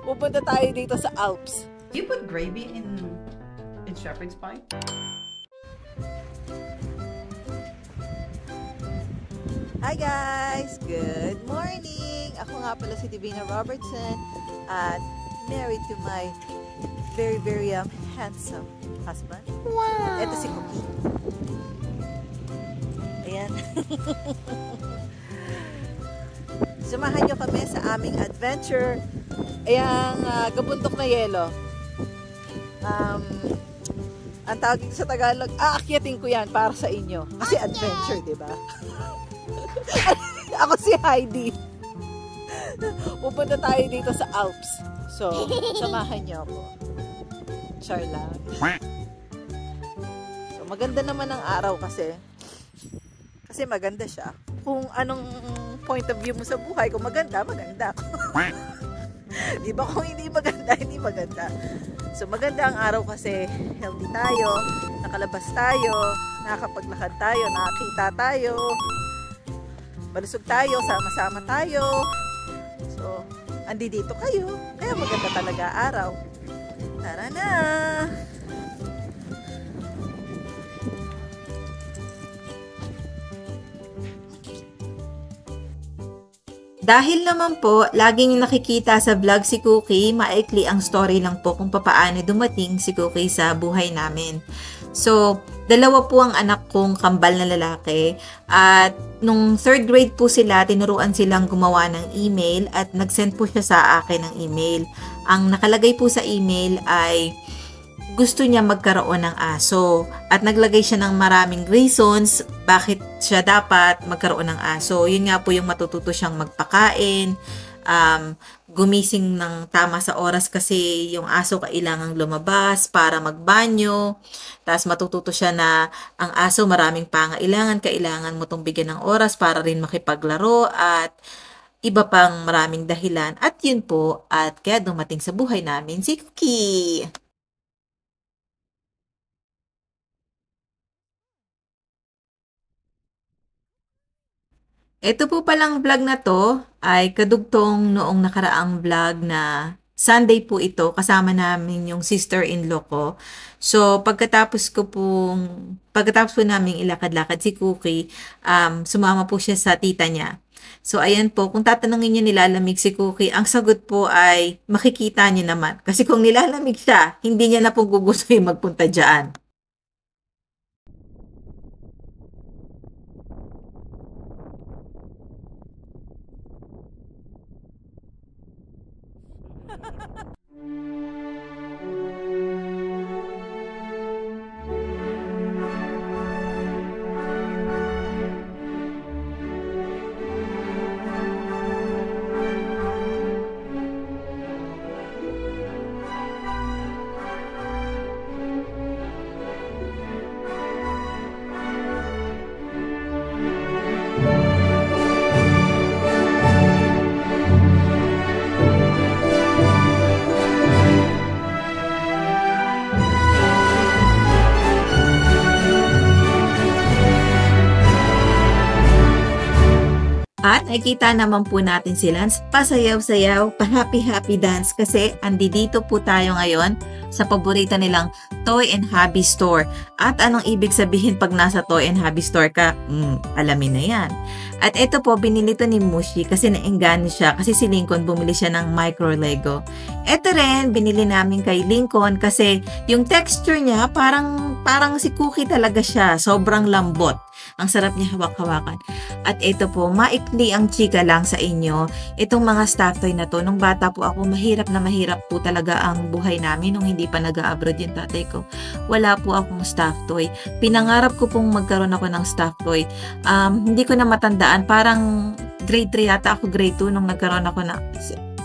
Pupunta tayo dito sa Alps. You put gravy in shepherd's pie? Hi guys! Good morning! Ako nga pala si Divina Robertson at married to my very handsome husband. Wow! At ito si Cookie. Ayan. Samahan nyo kami sa aming adventure. Ayan, gabundok na yelo. Ang tawag dito sa Tagalog, aakyatin ko yan para sa inyo. Kasi adventure, di ba? Ako si Heidi. Pupunta tayo dito sa Alps. So, samahan nyo ako. Char lang. So, maganda naman ang araw kasi. Kasi maganda siya. Kung anong point of view mo sa buhay, kung maganda, maganda. Di ba? Kung hindi maganda, hindi maganda. So, maganda ang araw kasi healthy tayo, nakalabas tayo, nakakapaglakad tayo, nakakita tayo, malusog tayo, sama-sama tayo. So, andi dito kayo. Kaya maganda talaga araw. Tara na! Dahil naman po, laging nakikita sa vlog si Cookie, maikli ang story lang po kung papaano dumating si Cookie sa buhay namin. So, dalawa po ang anak kong kambal na lalaki at nung 3rd grade po sila, tinuruan silang gumawa ng email at nag-send po siya sa akin ng email. Ang nakalagay po sa email ay gusto niya magkaroon ng aso at naglagay siya ng maraming reasons bakit siya dapat magkaroon ng aso. Yun nga po yung matututo siyang magpakain, gumising ng tama sa oras kasi yung aso kailangang lumabas para magbanyo. Tapos matututo siya na ang aso maraming pangailangan, kailangan mo tong bigyan ng oras para rin makipaglaro at iba pang maraming dahilan. At yun po, at kaya dumating sa buhay namin si Cookie. Ito po palang vlog na to ay kadugtong noong nakaraang vlog na Sunday po ito. Kasama namin yung sister-in-law ko. So, pagkatapos po namin ilakad-lakad si Cookie, sumama po siya sa tita niya. So, ayan po, kung tatanungin niyo nilalamig si Cookie, ang sagot po ay makikita niyo naman. Kasi kung nilalamig siya, hindi niya na po gugustuhin magpunta dyan. At nakikita naman po natin sila pasayaw-sayaw, pa-happy-happy dance kasi andi dito po tayo ngayon sa paborito nilang Toy and Hobby Store. At anong ibig sabihin pag nasa Toy and Hobby Store ka? Alamin na yan. At ito po, binili to ni Mushi kasi nainggano siya kasi si Lincoln bumili siya ng micro Lego. Ito rin, binili namin kay Lincoln kasi yung texture niya parang si Cookie talaga siya. Sobrang lambot. Ang sarap niya hawak-hawakan. At ito po, maikli ang chika lang sa inyo. Itong mga stuffed toy na to, nung bata po ako, mahirap po talaga ang buhay namin nung hindi pa nag-a-abroad yung tatay ko. Wala po akong stuffed toy. Pinangarap ko pong magkaroon ako ng stuffed toy. Hindi ko na matandaan. Parang grade 3 yata ako, grade 2 nung nagkaroon ako na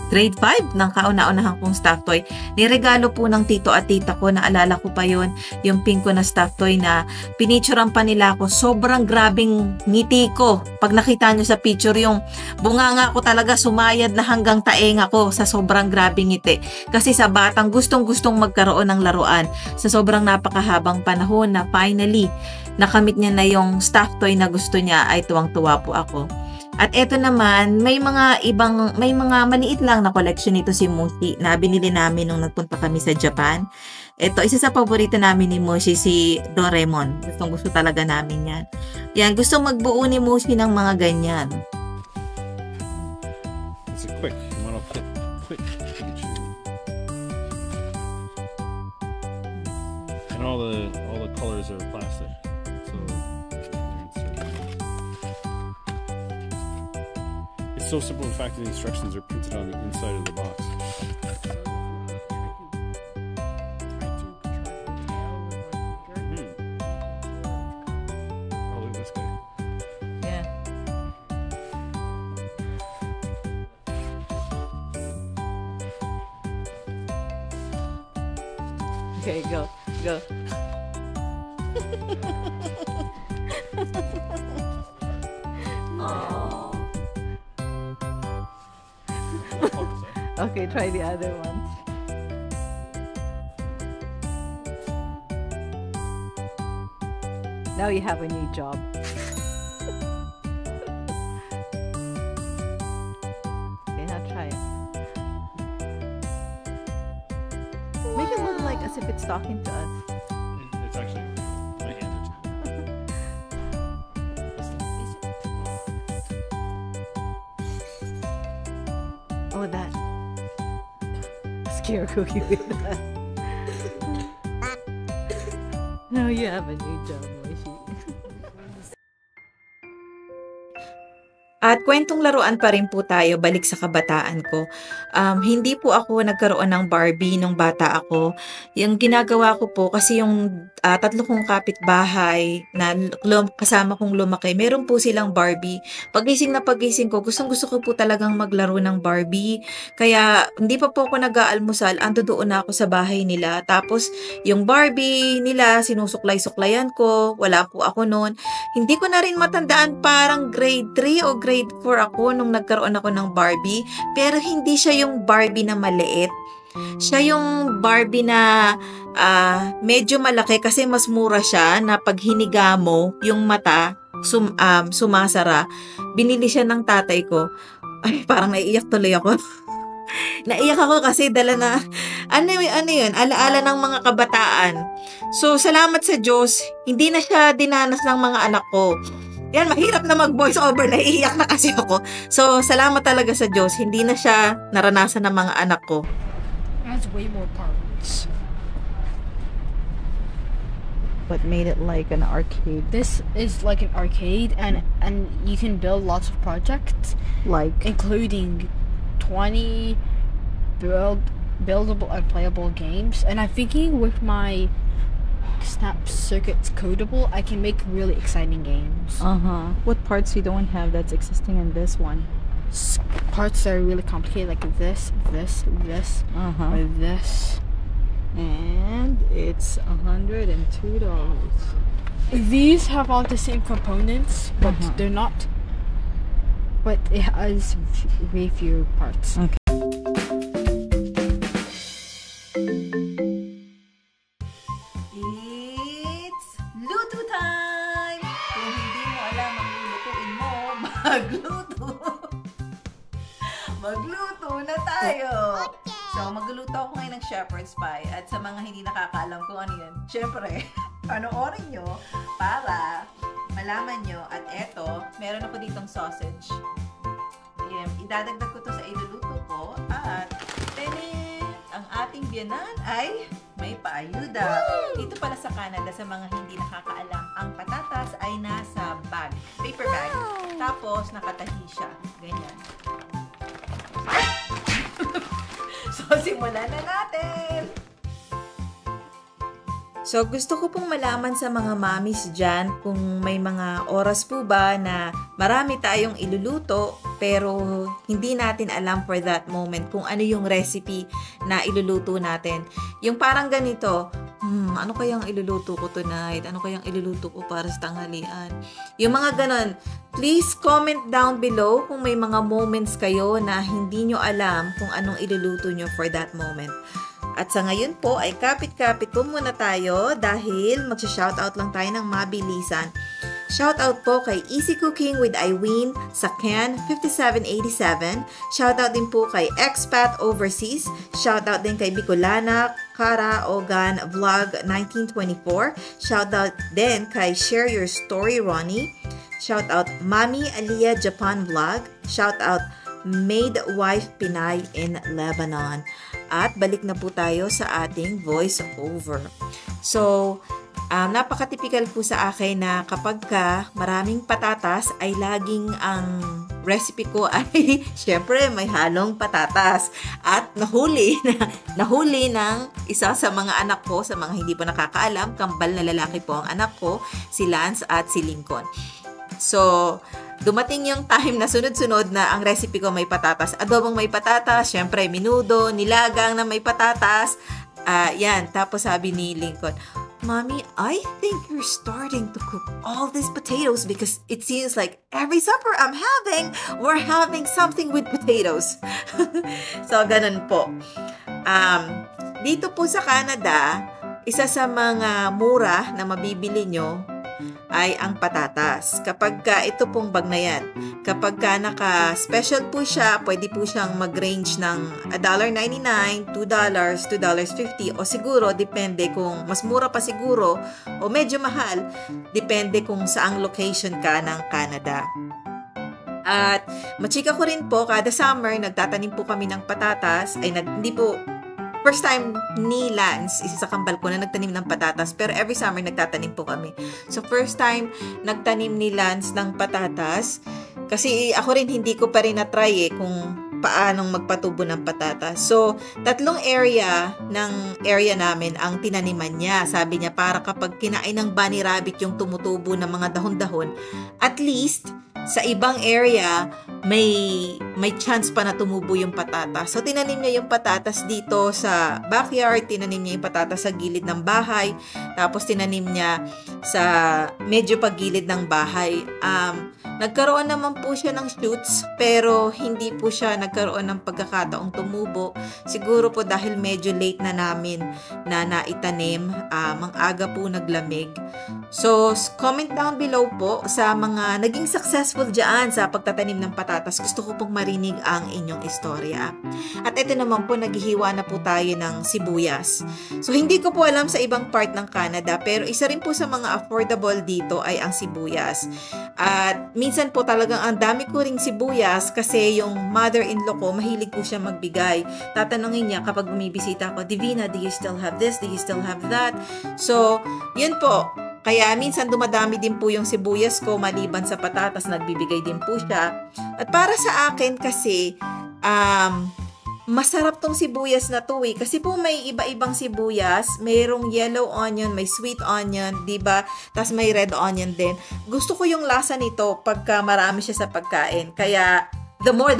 grade 5 ng kauna-unahan kong stuffed toy. Niregalo po ng tito at tita ko, naalala ko pa yon, yung pink ko na stuffed toy na pinicturean pa nila ako. Sobrang grabing ngiti ko. Pag nakita nyo sa picture, yung bunganga ko talaga sumayad na hanggang taenga ko sa sobrang grabing ngiti. Kasi sa batang gustong-gustong magkaroon ng laruan, sa sobrang napakahabang panahon na finally nakamit niya na yung stuffed toy na gusto niya, ay tuwang-tuwa po ako. At eto naman, may mga maliit lang na collection nito si Mushi na binili namin nung nagpunta kami sa Japan. Ito, isa sa paborito namin ni Mushi, si Doraemon. Gusto talaga namin yan. Yan, gusto magbuo ni Mushi ng mga ganyan. It's a quick. You want to quick Pikachu. And all the colors are plastic. So it's so simple. In fact, the instructions are printed on the inside of the box. Oh, look at this guy. Yeah. Okay, go. Okay, try the other one. Now you have a new job. Okay, now try it. Make it look like as if it's talking to us. It's actually my hands Oh, that. Scare cookie with that. Now you have a new job, Moshi. At kwentong laruan pa rin po tayo, balik sa kabataan ko. Hindi po ako nagkaroon ng Barbie nung bata ako. Yung ginagawa ko po, kasi yung tatlo kong kapitbahay na kasama kong lumaki, meron po silang Barbie. Pagising na pagising ko, gustong-gusto ko po talagang maglaro ng Barbie. Kaya hindi pa po ako nag-aalmusal, ando doon na ako sa bahay nila. Tapos yung Barbie nila, sinusuklay-suklayan ko, wala po ako noon. Hindi ko na rin matandaan, parang grade 3 o grade 4 ako nung nagkaroon ako ng Barbie. Pero hindi siya yung Barbie na maliit. Siya yung Barbie na medyo malaki kasi mas mura siya, na pag hiniga mo, yung mata sumasara. Binili siya ng tatay ko. Ay, parang naiiyak tuloy ako. Naiyak ako kasi dala na, ano yun, alaala ng mga kabataan. So, salamat sa Diyos, hindi na siya dinanas ng mga anak ko. Yan, mahirap na mag-voice over, naiiyak na kasi ako. So, salamat talaga sa Diyos, hindi na siya naranasan ng mga anak ko. It has way more parts. What made it like an arcade? This is like an arcade, and you can build lots of projects, Like, including 20 buildable and playable games. And I'm thinking with my Snap Circuits codable, I can make really exciting games. what parts you don't have that's existing in this one? Parts that are really complicated, like this, or this. And it's $102. These have all the same components, but they're not. But it has way fewer parts. Okay. It's luto time! Kung hindi mo alam ang lulutuin mo, magluto! Magluto na tayo! So, magluluto ako ngayon ng shepherd's pie. At sa mga hindi nakakaalam kung ano yun, syempre, panoorin nyo para malaman nyo. At eto, meron ako ditong sausage. Ayan, idadagdag ko to sa iluluto ko. At, ang ating biyanan ay may paayuda. Dito pala sa Canada, sa mga hindi nakakaalam, ang patatas ay nasa bag, paper bag. Tapos, nakatahi siya. Ganyan. So, simulan na natin! So, gusto ko pong malaman sa mga mommies dyan kung may mga oras po ba na marami tayong iluluto pero hindi natin alam for that moment kung ano yung recipe na iluluto natin. Yung parang ganito, ano kayang iluluto ko tonight? Ano kayang iluluto ko para sa tanghalian? Yung mga ganon, please comment down below kung may mga moments kayo na hindi nyo alam kung anong iluluto nyo for that moment. At sa ngayon po ay kapit-kapit po muna tayo dahil magsha-shoutout lang tayo ng mabilisan. Shout out po kay Easy Cooking with Irene sa Can 5787. Shout out din po kay Expat Overseas. Shout out din kay Bicolana Kara Ogan Vlog 1924. Shout out din kay Share Your Story Ronnie. Shout out Mami Aliyah Japan Vlog. Shout out Maid Wife Pinay in Lebanon. At balik na po tayo sa ating voice over. So, napaka-typical po sa akin na kapag ka maraming patatas ay laging ang recipe ko ay syempre may halong patatas. At nahuli ng isa sa mga anak ko, sa mga hindi pa nakakaalam, kambal na lalaki po ang anak ko, si Lance at si Lincoln. So, dumating yung time na sunod-sunod na ang recipe ko may patatas. Adobong may patatas, syempre minudo, nilagang na may patatas. Yan, tapos sabi ni Lincoln, Mommy, I think you're starting to cook all these potatoes because it seems like every supper we're having something with potatoes. So, ganun po. Dito po sa Canada, isa sa mga mura na mabibili nyo ay ang patatas. Kapag ka, ito pong bag na yan, kapag ka naka-special po siya, pwede po siyang mag-range ng $1.99, $2, $2.50, o siguro, depende kung mas mura pa siguro, o medyo mahal, depende kung saang location ka ng Canada. At machika ko rin po, kada summer, nagtatanim po kami ng patatas, hindi po, first time ni Lance, isa sa kambal ko na nagtanim ng patatas, pero every summer nagtatanim po kami. So first time nagtanim ni Lance ng patatas, kasi ako rin hindi ko pa rin na-try kung paanong magpatubo ng patatas. So, 3 area namin ang tinaniman niya. Sabi niya, para kapag kinain ng bunny rabbit yung tumutubo ng mga dahon-dahon, at least sa ibang area, may chance pa na tumubo yung patatas. So, tinanim niya yung patatas dito sa backyard, tinanim niya yung patatas sa gilid ng bahay, tapos tinanim niya sa medyo pagilid ng bahay. Nagkaroon naman po siya ng shoots, pero hindi po siya nagkaroon ng pagkakataong tumubo. Siguro po dahil medyo late na namin na naitanim, ang aga po naglamig. So, comment down below po sa mga naging successful dyan sa pagtatanim ng patatas. Gusto ko pong marinig ang inyong istorya. At ito naman po, naghihiwa na po tayo ng sibuyas. So, hindi ko po alam sa ibang part ng Canada, pero isa rin po sa mga affordable dito ay ang sibuyas. At minsan po talagang ang dami ko ring sibuyas kasi yung mother-in-law ko, mahilig po siya magbigay. Tatanungin niya kapag bumibisita ako, Divina, do you still have this? Do you still have that? So, yun po. Kaya minsan dumadami din po yung sibuyas ko maliban sa patatas, nagbibigay din po siya. At para sa akin kasi, masarap tong sibuyas na to kasi po may iba-ibang sibuyas, mayroong yellow onion, may sweet onion, diba? Tapos may red onion din. Gusto ko yung lasa nito pagka marami siya sa pagkain. Kaya, the more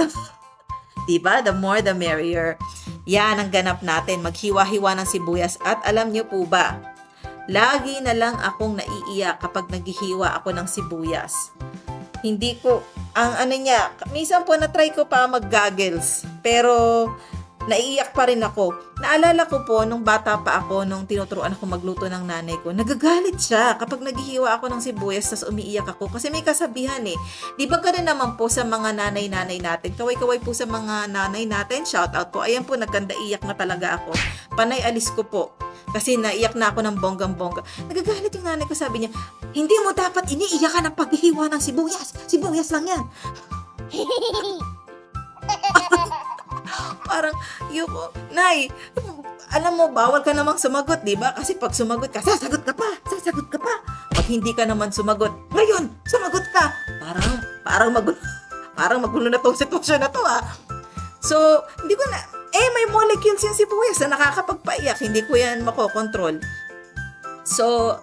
diba? The more the merrier. Yan ang ganap natin, maghiwa-hiwa ng sibuyas. At alam nyo po ba, lagi na lang akong naiiyak kapag naghihiwa ako ng sibuyas. Hindi ko, minsan po na-try ko pa mag-goggles, pero naiiyak pa rin ako. Naalala ko po, nung bata pa ako, nung tinuturuan ako magluto ng nanay ko, nagagalit siya kapag naghihiwa ako ng sibuyas, tas umiiyak ako. Kasi may kasabihan Di ba ganun naman po sa mga nanay-nanay natin? Kaway-kaway po sa mga nanay natin. Shout out po. Ayan po, nagkanda iyak na talaga ako. Panay alis ko po. Kasi naiyak na ako ng bonggang-bongga. Nagagalit yung nanay ko, sabi niya, hindi mo dapat iniiyak ka ng paghihiwa ng sibuyas. Sibuyas lang yan. Parang, Nay, alam mo, bawal ka namang sumagot, di ba? Kasi pag sumagot ka, sasagot ka pa. Pag hindi ka naman sumagot, ngayon, sumagot ka. Parang magulo na tong sitwasyon na to, So, hindi ko na, may molecules yung sibuyas na nakakapagpaiyak. Hindi ko yan makokontrol. So,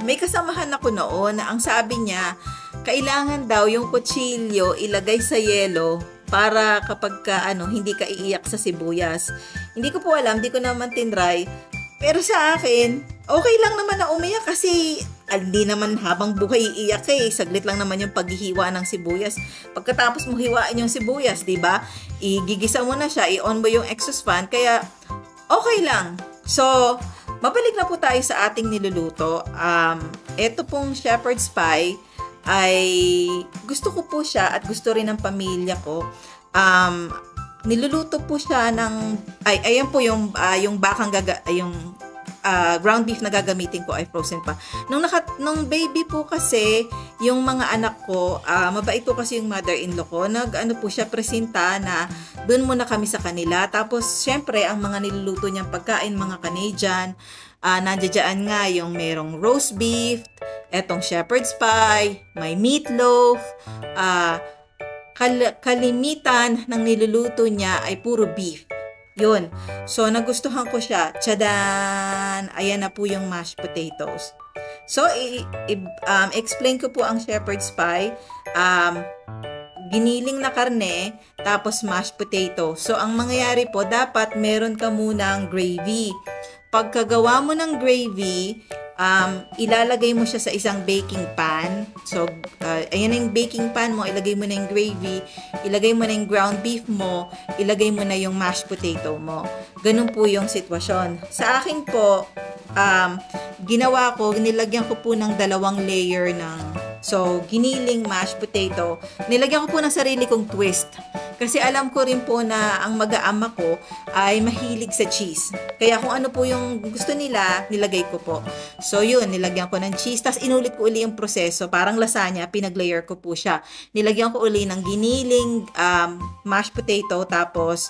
may kasamahan ako noon na ang sabi niya, kailangan daw yung kutsilyo ilagay sa yelo para kapag hindi ka iiyak sa sibuyas. Hindi ko po alam, hindi ko naman tinry. Pero sa akin, okay lang naman na umiyak kasi hindi naman habang buhay iiyak saglit lang naman yung paghihiwa ng sibuyas. Pagkatapos mo hiwain yung sibuyas, di ba? Igigisa mo na siya, i-on mo yung exhaust fan, kaya okay lang. So, mabalik na po tayo sa ating niluluto. ito pong shepherd's pie ay gusto ko po siya at gusto rin ng pamilya ko. Niluluto po siya ng ayan po yung bakang ground beef na gagamitin ko ay frozen pa. Nung baby po kasi, yung mga anak ko, mabait po kasi yung mother-in-law ko, nag-ano po siya, presenta na doon muna kami sa kanila. Tapos, syempre, ang mga niluluto niyang pagkain, mga Canadian, nandiyan nga yung merong roast beef, etong shepherd's pie, may meatloaf, kalimitan ng niluluto niya ay puro beef. Yun. So, nagustuhan ko siya. Tchadan! Ayan na po yung mashed potatoes. So, explain ko po ang shepherd's pie. Giniling na karne, tapos mashed potato. So, ang mangyayari po, dapat meron ka munang gravy. Pagkagawa mo ng gravy, ilalagay mo siya sa isang baking pan. So, ayan yung baking pan mo, ilagay mo na yung gravy, ilagay mo na yung ground beef mo, ilagay mo na yung mashed potato mo. Ganun po yung sitwasyon. Sa akin po, ginawa ko, nilagyan ko po ng 2 layer giniling mashed potato. Nilagyan ko po ng sarili kong twist. Kasi alam ko rin po na ang mag-aama ko ay mahilig sa cheese. Kaya kung ano po yung gusto nila, nilagay ko po. So yun, nilagyan ko ng cheese. Tapos inulit ko uli yung proseso. Parang lasagna, pinag-layer ko po siya. Nilagyan ko uli ng giniling mashed potato, tapos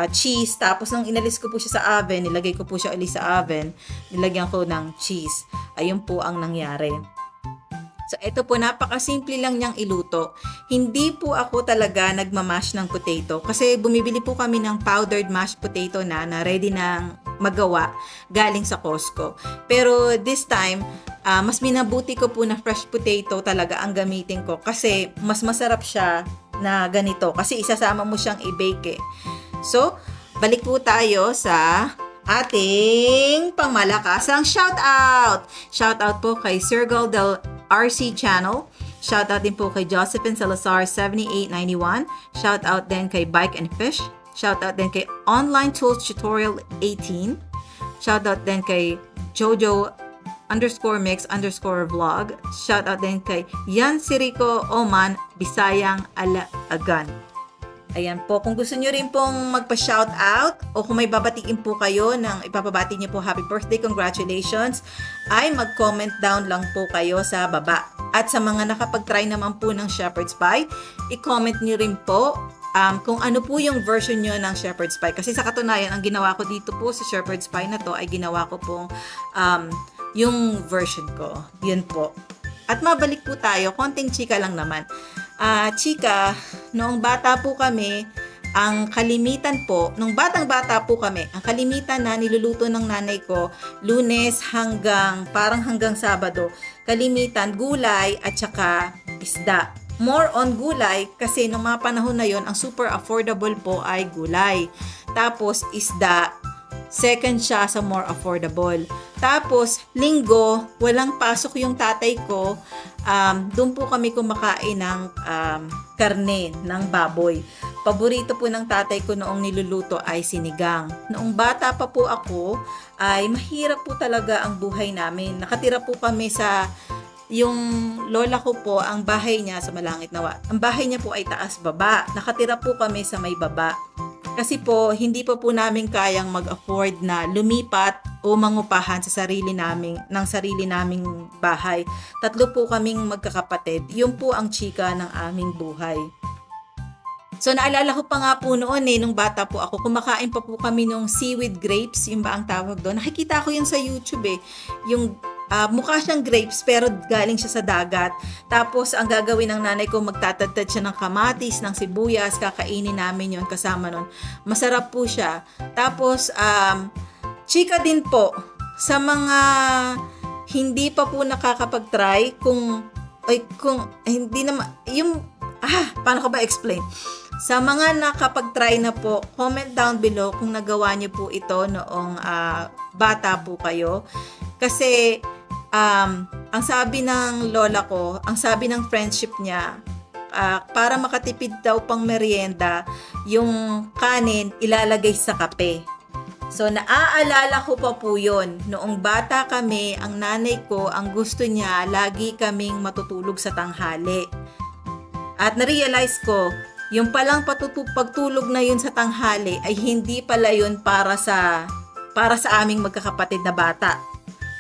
cheese. Tapos nung inalis ko po siya sa oven, nilagay ko po siya uli sa oven. Nilagyan ko ng cheese. Ayun po ang nangyari. So, ito po, napakasimple lang niyang iluto. Hindi po ako talaga nagmamash ng potato kasi bumibili po kami ng powdered mashed potato na ready na magawa galing sa Costco. Pero this time, mas minabuti ko po na fresh potato talaga ang gamitin ko kasi mas masarap siya na ganito kasi isasama mo siyang i-bake eh. So, balik po tayo sa ating pangmalakasang shoutout! Shoutout po kay Sergal Del RC Channel. Shoutout din po kay Josephine Salazar 7891. Shoutout din kay Bike and Fish. Shoutout din kay Online Tools Tutorial 18. Shoutout din kay Jojo_mix_vlog. Shoutout din kay Yan Sirico Oman Bisayang Alaagan. Ayan po, kung gusto nyo rin pong magpa-shoutout o kung may babatiin po kayo ng ipapabati nyo po happy birthday, congratulations, ay mag-comment down lang po kayo sa baba. At sa mga nakapag-try naman po ng shepherd's pie, i-comment nyo rin po kung ano po yung version nyo ng shepherd's pie. Kasi sa katunayan, ang ginawa ko dito po sa shepherd's pie na to ay ginawa ko pong yung version ko. Yun po. At mabalik po tayo, konting chika lang naman. Chika, noong bata po kami, ang kalimitan po, nung batang-bata po kami, ang kalimitan na niluluto ng nanay ko, Lunes hanggang Sabado, kalimitan gulay at saka isda. More on gulay kasi nung mga panahon na yon, ang super affordable po ay gulay. Tapos isda, second siya sa more affordable. Tapos, linggo, walang pasok yung tatay ko. Doon po kami kumakain ng karne, ng baboy. Paborito po ng tatay ko noong niluluto ay sinigang. Noong bata pa po ako, ay mahirap po talaga ang buhay namin. Nakatira po kami sa, yung lola ko po, ang bahay niya sa Malangit Nawa. Ang bahay niya po ay taas-baba. Nakatira po kami sa may baba. Kasi po, hindi pa po namin kayang mag-afford na lumipat o mangupahan sa sarili naming bahay. 3 po kaming magkakapatid. Yun po ang chika ng aming buhay. So, naalala ko pa nga po noon nung bata po ako, kumakain pa po kami nung seaweed grapes, yung ba ang tawag doon. Nakikita ko yun sa YouTube yung mukha siyang grapes pero galing siya sa dagat. Tapos ang gagawin ng nanay ko, magtatadtad siya ng kamatis, ng sibuyas, kakainin namin yon kasama nun. Masarap po siya. Tapos chika din po sa mga hindi pa po nakakapag-try kung hindi naman yung paano ko ba explain? Sa mga nakapag-try na po, comment down below kung nagawa niyo po ito noong bata po kayo. Kasi ang sabi ng lola ko, ang sabi ng friendship niya, para makatipid daw pang merienda, yung kanin ilalagay sa kape. So, naaalala ko pa po yun. Noong bata kami, ang nanay ko, ang gusto niya, lagi kaming matutulog sa tanghali. At na-realize ko, yung palang pagtulog na yun sa tanghali ay hindi pala yun para sa aming magkakapatid na bata.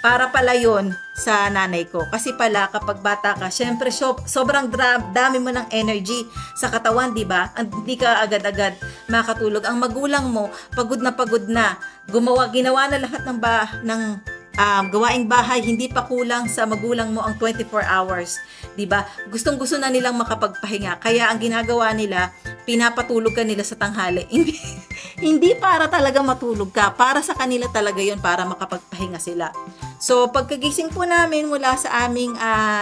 Para pala yun sa nanay ko. Kasi pala kapag bata ka, syempre sobrang dami mo ng energy sa katawan, di ba? Hindi ka agad-agad makatulog. Ang magulang mo, pagod na. Ginawa na lahat ng gawaing bahay, hindi pa kulang sa magulang mo ang 24 hours. Di ba? Gustong-gusto na nilang makapagpahinga. Kaya ang ginagawa nila, pinapatulog ka nila sa tanghali. Hindi para talaga matulog ka. Para sa kanila talaga yon, para makapagpahinga sila. So, pagkagising po namin mula sa aming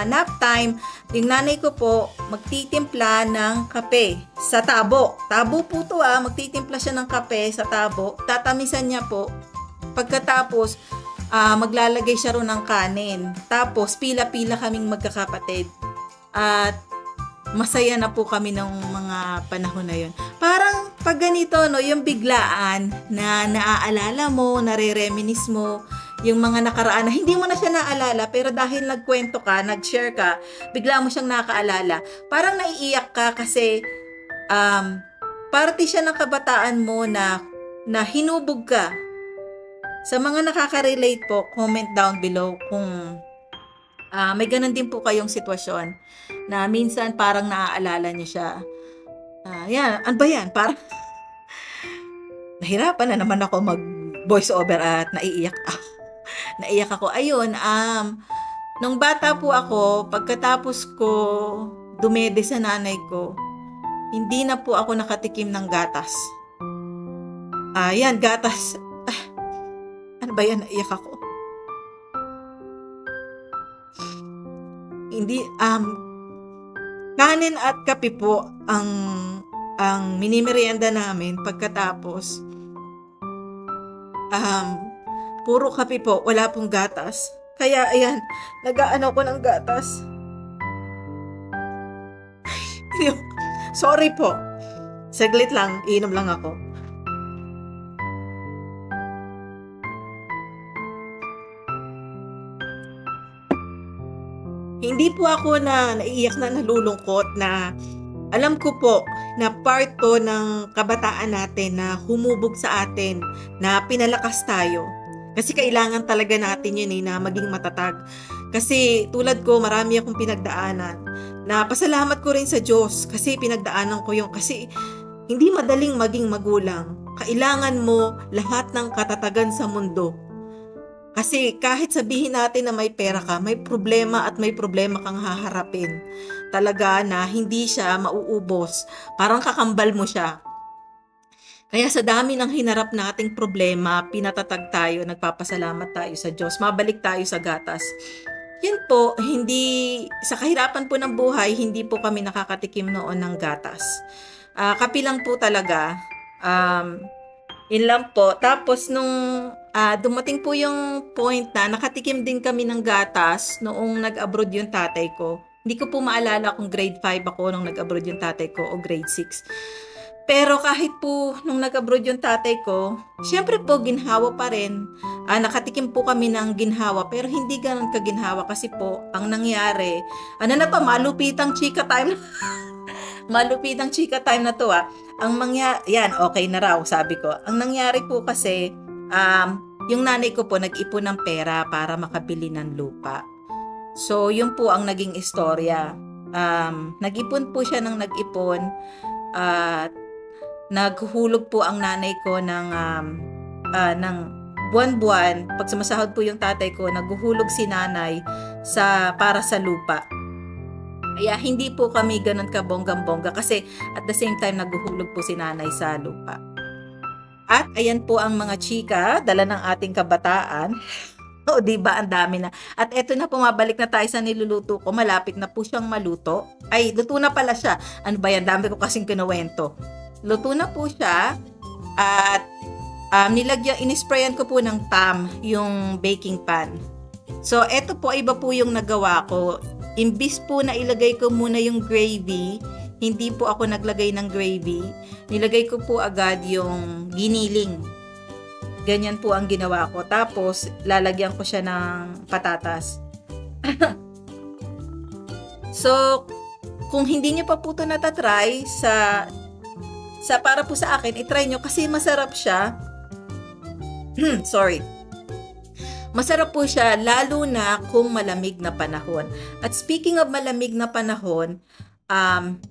nap time, yung nanay ko po magtitimpla ng kape sa tabo. Tabo po to magtitimpla siya ng kape sa tabo. Tatamisan niya po. Pagkatapos, maglalagay siya ron ng kanin. Tapos, pila-pila kaming magkakapatid. At masaya na po kami ng mga panahon na yun. Parang pag ganito, no, yung biglaan na naaalala mo, nare-reminis mo, yung mga nakaraan na hindi mo na siya naalala, pero dahil nagkwento ka, nag-share ka, bigla mo siyang nakaalala. Parang naiiyak ka kasi parte siya ng kabataan mo na hinubog ka. Sa mga nakaka-relate po, comment down below kung may ganun din po kayong sitwasyon na minsan parang naaalala niyo siya. Yan, ano ba yan? Parang nahirapan na naman ako mag-voice over at naiiyak ako. Ayun, nung bata po ako, pagkatapos ko dumede sa nanay ko, hindi na po ako nakatikim ng gatas. Yan, gatas. Ano ba yan? Naiyak ako. Hindi, kanin at kape po ang minimerienda namin pagkatapos. Puro kape po, wala pong gatas. Kaya, ayan, nag-aano ko ng gatas. Sorry po. Saglit lang, iinom lang ako. Hindi po ako naiiyak na nalulungkot na alam ko po na part to ng kabataan natin na humubog sa atin, na pinalakas tayo. Kasi kailangan talaga natin yun na maging matatag. Kasi tulad ko, marami akong pinagdaanan. Na pasalamat ko rin sa Diyos kasi pinagdaanan ko yung kasi hindi madaling maging magulang. Kailangan mo lahat ng katatagan sa mundo. Kasi kahit sabihin natin na may pera ka, may problema at may problema kang haharapin. Talaga na hindi siya mauubos. Parang kakambal mo siya. Kaya sa dami ng hinarap nating problema, pinatatag tayo, nagpapasalamat tayo sa Diyos, mabalik tayo sa gatas. Yan po, hindi, sa kahirapan po ng buhay, hindi po kami nakakatikim noon ng gatas. Kape lang po talaga. Yun lang po. Tapos nung dumating po yung point na nakatikim din kami ng gatas noong nag-abroad yung tatay ko. Hindi ko po maalala kung grade 5 ako nung nag-abroad yung tatay ko o grade 6. Pero kahit po nung nag-abroad yung tatay ko, syempre po ginhawa pa rin. Nakatikim po kami ng ginhawa pero hindi ganun kaginhawa kasi po ang nangyari, malupitang chika time. Malupitang chika time na to Ang yan, okay na raw, sabi ko. Ang nangyari po kasi, yung nanay ko po nag-ipon ng pera para makabili ng lupa. So, yun po ang naging istorya. Nag-ipon po siya ng nag-ipon at naghuhulog po ang nanay ko ng buwan-buwan. Pag sumasahod po yung tatay ko, naghuhulog si nanay para sa lupa. Kaya hindi po kami ganun kabonggang-bongga kasi at the same time naghuhulog po si nanay sa lupa. At ayan po ang mga chika, dala ng ating kabataan. O diba, ang dami na. At eto na, pumabalik na tayo sa niluluto ko. Malapit na po siyang maluto. Ay, luto na pala siya. Ano ba yan? Dami ko kasing kinuwento. Luto na po siya. At inisprayan ko po ng tam yung baking pan. So, eto po, iba po yung nagawa ko. Imbis po na ilagay ko muna yung gravy, hindi po ako naglagay ng gravy. Nilagay ko po agad yung giniling. Ganyan po ang ginawa ko. Tapos, lalagyan ko siya ng patatas. So, kung hindi nyo pa po ito natatry, para po sa akin, itry nyo kasi masarap siya. Sorry. Masarap po siya, lalo na kung malamig na panahon. At speaking of malamig na panahon,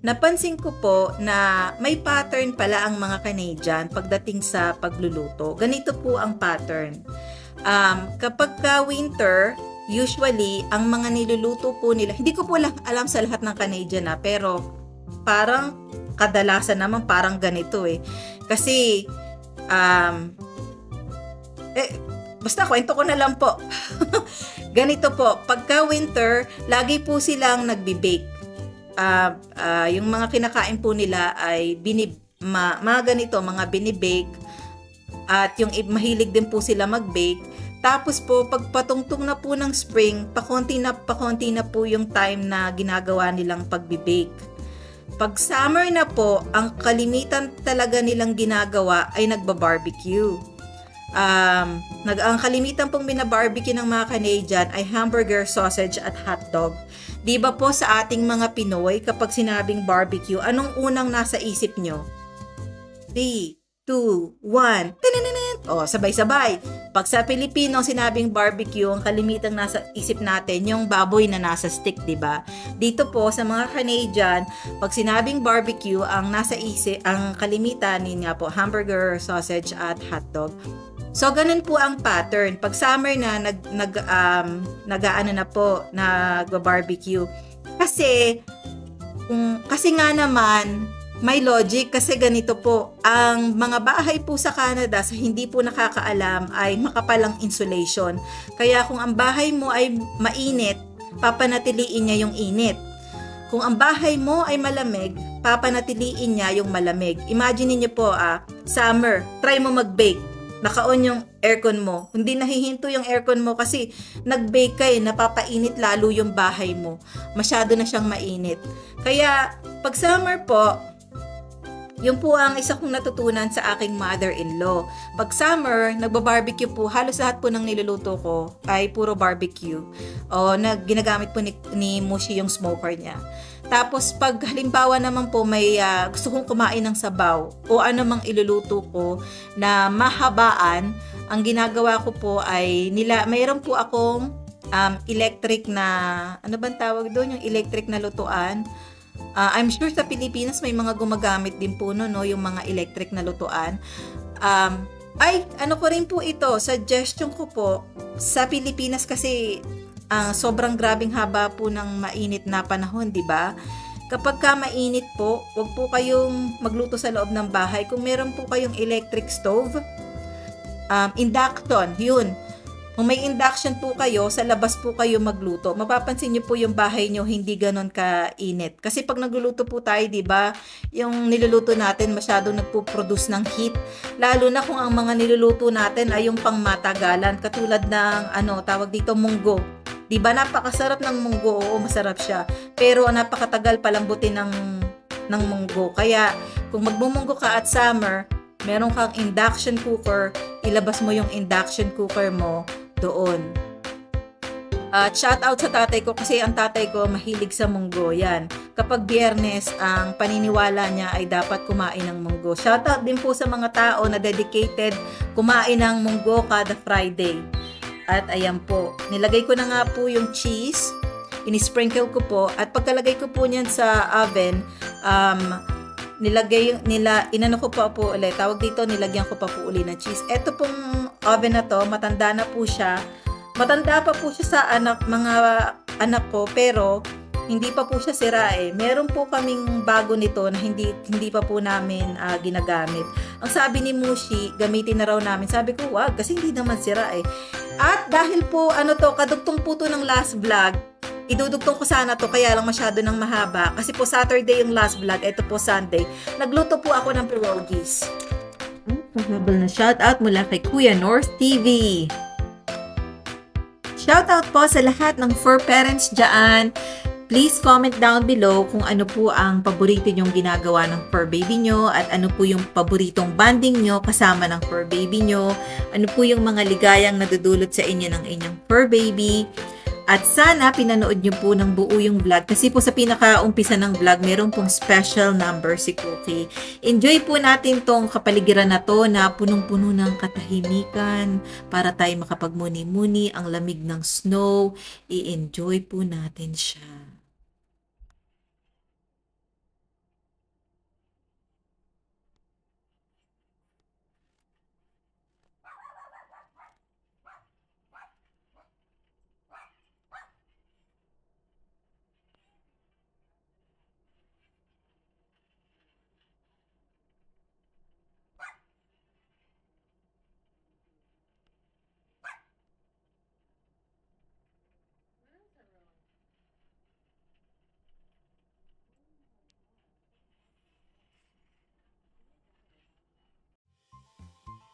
napansin ko po na may pattern pala ang mga Canadian pagdating sa pagluluto. Ganito po ang pattern. Kapag winter, usually, ang mga niluluto po nila, hindi ko po alam sa lahat ng Canadian pero parang kadalasan naman parang ganito Kasi, basta kwento ko na lang po. Ganito po, pagka winter, lagi po silang nagbi-bake. Yung mga kinakain po nila ay mga ganito, mga binibake. At yung mahilig din po sila mag-bake. Tapos po, pagpatungtong na po ng spring, pakonti na po yung time na ginagawa nilang pagbi-bake. Pag summer na po, ang kalimitan talaga nilang ginagawa ay nagba-barbecue. Ang kalimitan pong binabarbecue ng mga Canadian ay hamburger, sausage at hotdog. Di ba po sa ating mga Pinoy, kapag sinabing barbecue, anong unang nasa isip nyo? 3, 2, 1. Sabay-sabay. Pag sa Pilipino sinabing barbecue, ang kalimitang nasa isip natin yung baboy na nasa stick, di ba? Dito po sa mga Canadian, pag sinabing barbecue, ang nasa isip, ang kalimitan niya po hamburger, sausage at hotdog. So ganun po ang pattern. Pag summer na nag-barbecue. Kasi nga naman may logic kasi ganito po, ang mga bahay po sa Canada, sa hindi po nakakaalam, ay makapalang insulation. Kaya kung ang bahay mo ay mainit, papanatiliin niya yung init. Kung ang bahay mo ay malamig, papanatiliin niya yung malamig. Imagine niyo po, summer, try mo mag-bake. Naka-on yung aircon mo. Hindi nahihinto yung aircon mo kasi nag-bake ka napapainit lalo yung bahay mo. Masyado na siyang mainit. Kaya, pag summer po, yun po ang isa kong natutunan sa aking mother-in-law. Pag summer, nagba-barbecue po, halos lahat po ng niluluto ko ay puro barbecue. O ginagamit po ni Mushi yung smoker niya. Tapos pag halimbawa naman po may gusto kong kumain ng sabaw o ano mang iluluto ko na mahabaan, ang ginagawa ko po ay mayroon po akong electric na, ano bang tawag doon? Yung electric na lutuan. I'm sure sa Pilipinas may mga gumagamit din po no, yung mga electric na lutuan. Ano ko rin po ito, suggestion ko po, sa Pilipinas kasi sobrang grabing haba po ng mainit na panahon, di ba? Kapag ka mainit po, wag po kayong magluto sa loob ng bahay. Kung meron po kayong electric stove, induction, yun. Kung may induction po kayo, sa labas po kayo magluto. Mapapansin niyo po yung bahay niyo hindi ganon kainit. Kasi pag nagluluto po tayo, di ba, yung niluluto natin masyadong nagpo-produce ng heat. Lalo na kung ang mga niluluto natin ay yung pangmatagalan, katulad ng tawag dito, munggo. Di ba, napakasarap ng munggo? Oo, masarap siya. Pero napakatagal palambutin ng munggo. Kaya kung magmumunggo ka at summer, meron kang induction cooker, ilabas mo yung induction cooker mo doon. At shout out sa tatay ko kasi ang tatay ko mahilig sa munggo. Yan. Kapag Biyernes, ang paniniwala niya ay dapat kumain ng munggo. Shout out din po sa mga tao na dedicated kumain ng munggo kada Friday. At ayan po, nilagay ko na nga po yung cheese, inisprinkle ko po, at pagkalagay ko po niyan sa oven, inano ko pa po ulit, tawag dito, nilagyan ko pa po ulit ng cheese. Ito pong oven na to, matanda na po siya. Matanda pa po siya sa mga anak ko, pero hindi pa po siya sira Meron po kaming bago nito na hindi pa po namin ginagamit. Ang sabi ni Mushi, gamitin na raw namin. Sabi ko, wag, kasi hindi naman sira At dahil po, kadugtong po to ng last vlog, idudugtong ko sana to, kaya lang masyado ng mahaba. Kasi po Saturday yung last vlog, ito po Sunday. Nagluto po ako ng pierogies. Pahabol na shoutout mula kay Kuya North TV. Shoutout po sa lahat ng fur parents dyan. Please comment down below kung ano po ang paborito nyong ginagawa ng fur baby nyo at ano po yung paboritong banding nyo kasama ng fur baby nyo. Ano po yung mga ligayang nadudulot sa inyo ng inyong fur baby. At sana pinanood nyo po ng buo yung vlog kasi po sa pinaka-umpisa ng vlog meron pong special number si Cookie. Enjoy po natin tong kapaligiran na to na punong-puno ng katahimikan para tayo makapagmuni-muni ang lamig ng snow. I-enjoy po natin siya.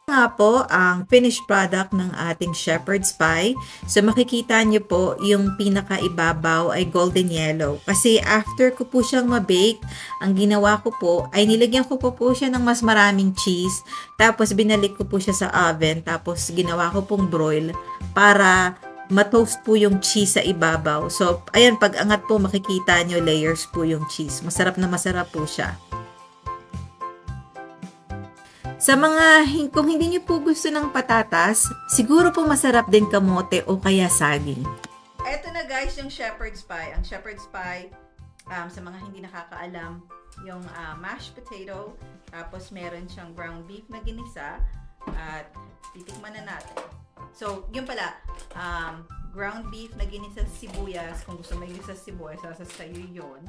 Nga po ang finished product ng ating shepherd's pie. So makikita nyo po yung pinakaibabaw ay golden yellow. Kasi after ko po siyang mabake, ang ginawa ko po ay nilagyan ko po siya ng mas maraming cheese. Tapos binalik ko po siya sa oven. Tapos ginawa ko pong broil para matoast po yung cheese sa ibabaw. So ayan, pag angat po makikita nyo layers po yung cheese. Masarap na masarap po siya. Sa mga, kung hindi niyo po gusto ng patatas, siguro po masarap din kamote o kaya saging. Eto na guys, yung shepherd's pie. Ang shepherd's pie, sa mga hindi nakakaalam, yung mashed potato, tapos meron siyang ground beef na ginisa, at titikman na natin. So, yun pala, ground beef na ginisa sa sibuyas. Kung gusto mo ginisa sa sibuyas, sasasayo yun.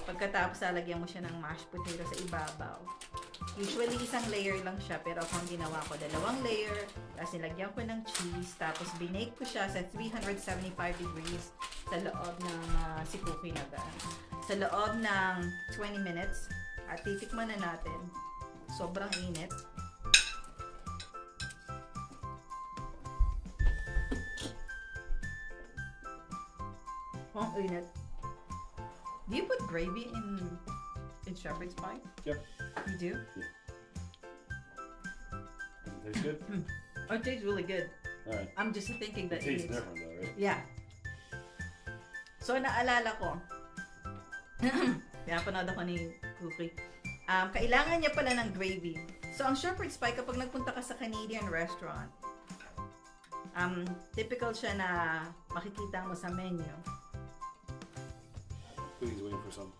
Pagkatapos, lalagyan mo siya ng mashed potato sa ibabaw. Usually, isang layer lang siya, pero ako ang ginawa ko, 2 layer. Tapos, nilagyan ko ng cheese. Tapos, binake ko siya sa 375 degrees sa loob ng si Cookie na gan. Sa loob ng 20 minutes. At titikman na natin. Sobrang init. Ang init. Do you put gravy in shepherd's pie? Yep. You do? Yeah. Tastes good? Oh, it tastes really good. Alright. I'm just thinking that It tastes different though, right? Yeah. So, naalala ko. Pinapanood ako ni Cookie. Kailangan niya pala ng gravy. So, ang shepherd's pie, kapag nagpunta ka sa Canadian restaurant, typical siya na makikita mo sa menu. Please waiting for some.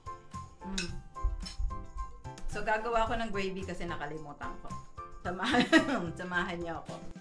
So, gagawa ko ng gravy kasi nakalimutan ko. Samahan niyo ako.